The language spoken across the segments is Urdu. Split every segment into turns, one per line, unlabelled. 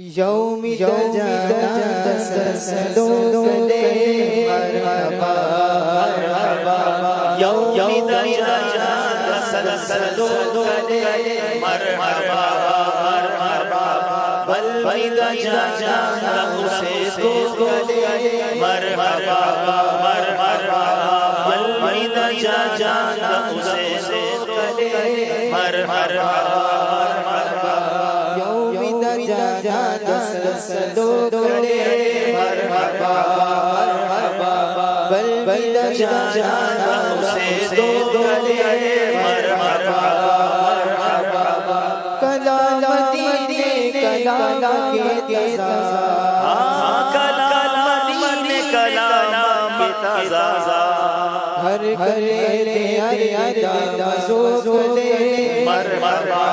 یوم جانا تسلسلو کلے مرحبا یوم جانا تسلسلو کلے مرحبا بل بیدا جانا اسے تو کلے مرحبا بل بیدا جانا اسے تو کلے مرحبا تسلسلو کلے مرحبا بل بیدا جانا اسے تو کلے مرحبا کلام مدینے کلام کے تازہ کلام مدینے کلام تازہ ہر کلے ہر دامزو کلے مرحبا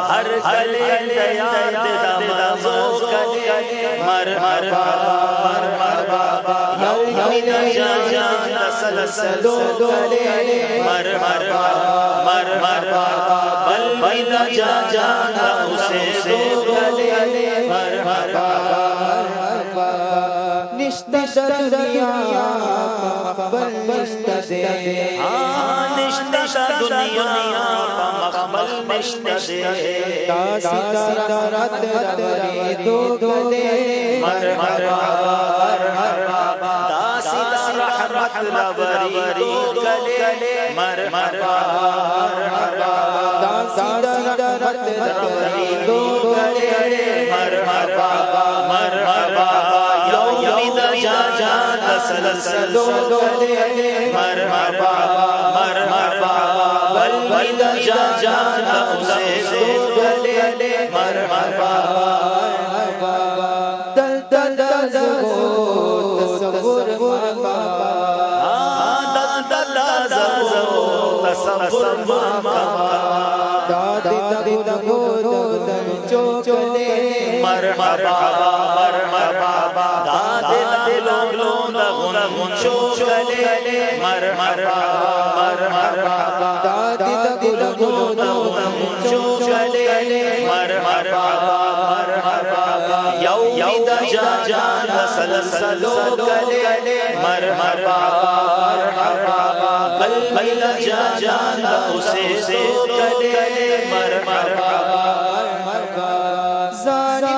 ہر کلے یاد دامزو کلے مرحبا یوم جانا تسلسلو کلے مرحبا بل بیدا جانا اسے تو کلے مرحبا نشتہ دنیا مقبل نشتہ دے نشتہ دنیا مقبل نشتہ دے تاسیدہ رات روی تو کلے مرحبا تاسیدہ رحمت روی تو کلے مرحبا تاسیدہ رات روی تو کلے مرحبا تسلسلو کلے مرحبا بل بیدا جانا اسے تو کلے مرحبا دل تصور مقام دل تصور مقام دل چوکلے مرحبا چوکلے مرحبا چوکلے مرحبا یوم جانا تسلسلو کلے مرحبا بل بیدا جانا اسے تو کلے مرحبا زانی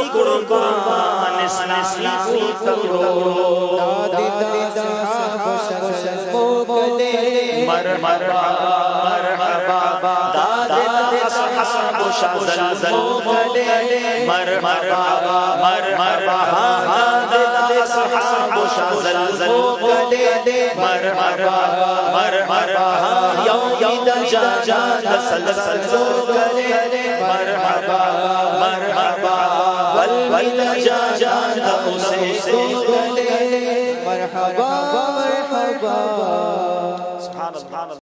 تو قربان اسلامی پکڑو دادا صحاب کلے مرحبا دادا صحاب کلے مرحبا دادا صحاب کلے مرحبا یوم جانا تسلسلو کلے مرحبا بل بیدا جانا اسے تو کلے مرحبا